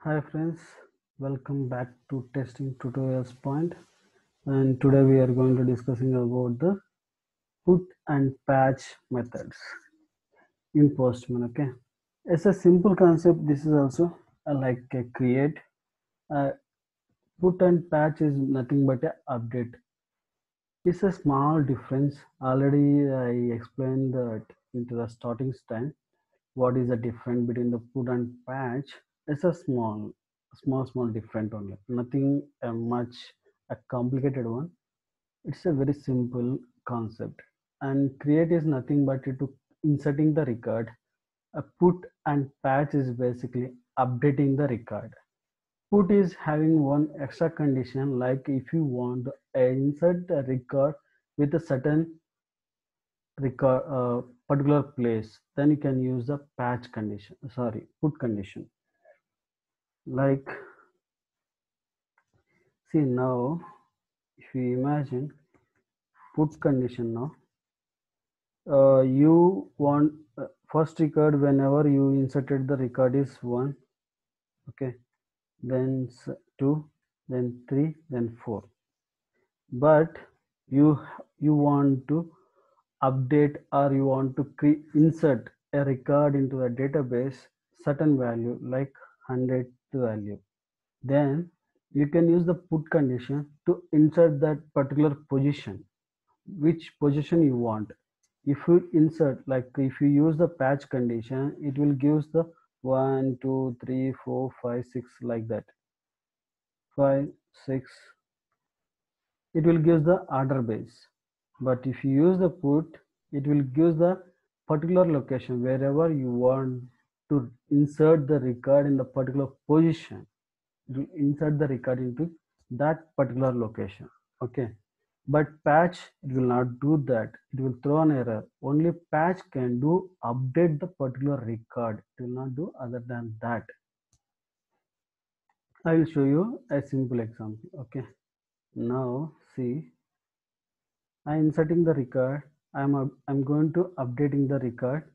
Hi friends, welcome back to Testing Tutorials Point, and today we are going to discussing about the put and patch methods in Postman. Okay, it's a simple concept. This is also like a create. Uh, Put and patch is nothing but a update. It's a small difference. Already I explained that into the starting time. What is the difference between the put and patch? It's a small different only, nothing much a complicated one. It's a very simple concept, and create is nothing but to inserting the record. A put and patch is basically updating the record. Put is having one extra condition, like if you want to insert a record with a certain record particular place, then you can use the patch condition, sorry, put condition. Like, see now, if you imagine put condition now, you want first record whenever you inserted the record is 1, okay, then 2, then 3, then 4. But you you want to update, or you want to insert a record into a database certain value like 100 value, then you can use the put condition to insert that particular position, which position you want. If you insert, like if you use the patch condition, it will give the 1 2 3 4 5 6 like that, 5 6, it will give the order base. But if you use the put, it will give the particular location wherever you want to insert the record in the particular position. You insert the record into that particular location, okay. But patch, it will not do that, it will throw an error. Only patch can do update the particular record, it will not do other than that. I will show you a simple example, okay. Now see, I am inserting the record. I'm going to updating the record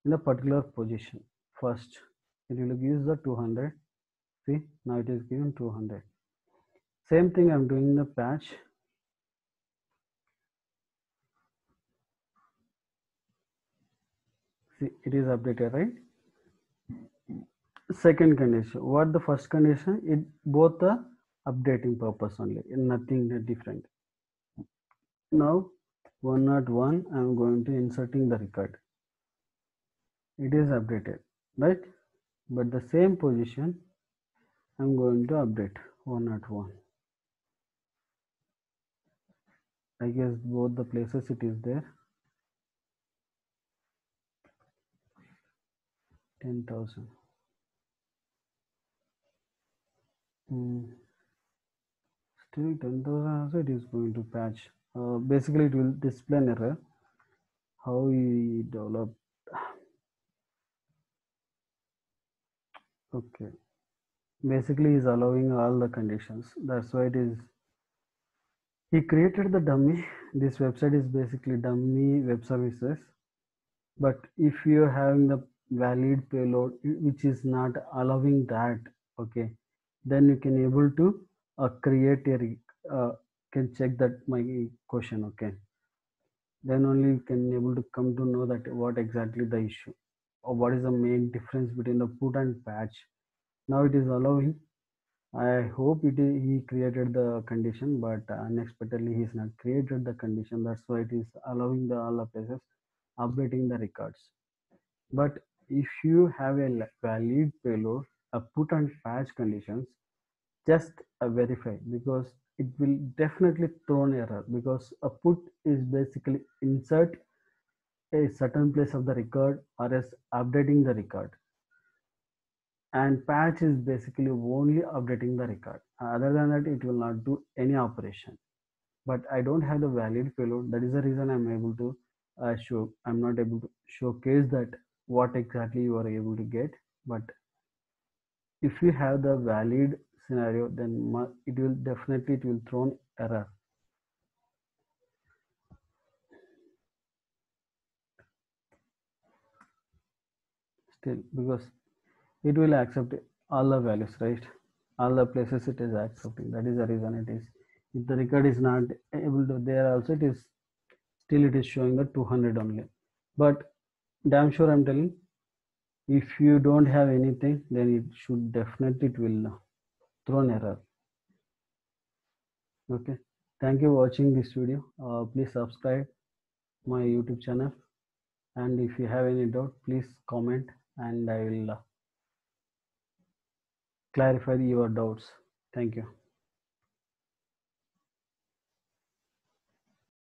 in a particular position. First, it will give the 200. See, now it is given 200. Same thing I'm doing the patch. See, it is updated, right? Second condition. What the first condition? It both the updating purpose only, nothing different. Now 101, I'm going to inserting the record. It is updated, right? But the same position, I'm going to update 101. I guess both the places it is there. 10,000. Still 10,000 also it is going to patch. Basically, it will display an error. How we develop? Okay. Basically, is allowing all the conditions. That's why it is. He created the dummy. This website is basically dummy web services. But if you are having the valid payload, which is not allowing that, okay, then you can able to create a can check that my question, okay. Then only you can able to come to know that what exactly the issue, or what is the main difference between the put and patch. Now it is allowing. I hope he created the condition, but unexpectedly he's not created the condition. That's why it is allowing the all the places updating the records. But if you have a valid payload, a put and patch conditions, just verify, because it will definitely throw an error, because a put is basically insert a certain place of the record or else updating the record, and patch is basically only updating the record. Other than that, it will not do any operation. But I don't have the valid payload. That is the reason I'm not able to showcase that what exactly you are able to get. But if you have the valid scenario, then it will definitely, it will throw an error. Still, because it will accept all the values, right? All the places it is accepting. That is the reason it is. If the record is not able to there also, it is still it is showing the 200 only. But damn sure I'm telling, if you don't have anything, then it should definitely it will throw an error. Okay. Thank you for watching this video. Please subscribe my YouTube channel, and if you have any doubt, please comment and I will clarify your doubts. Thank you.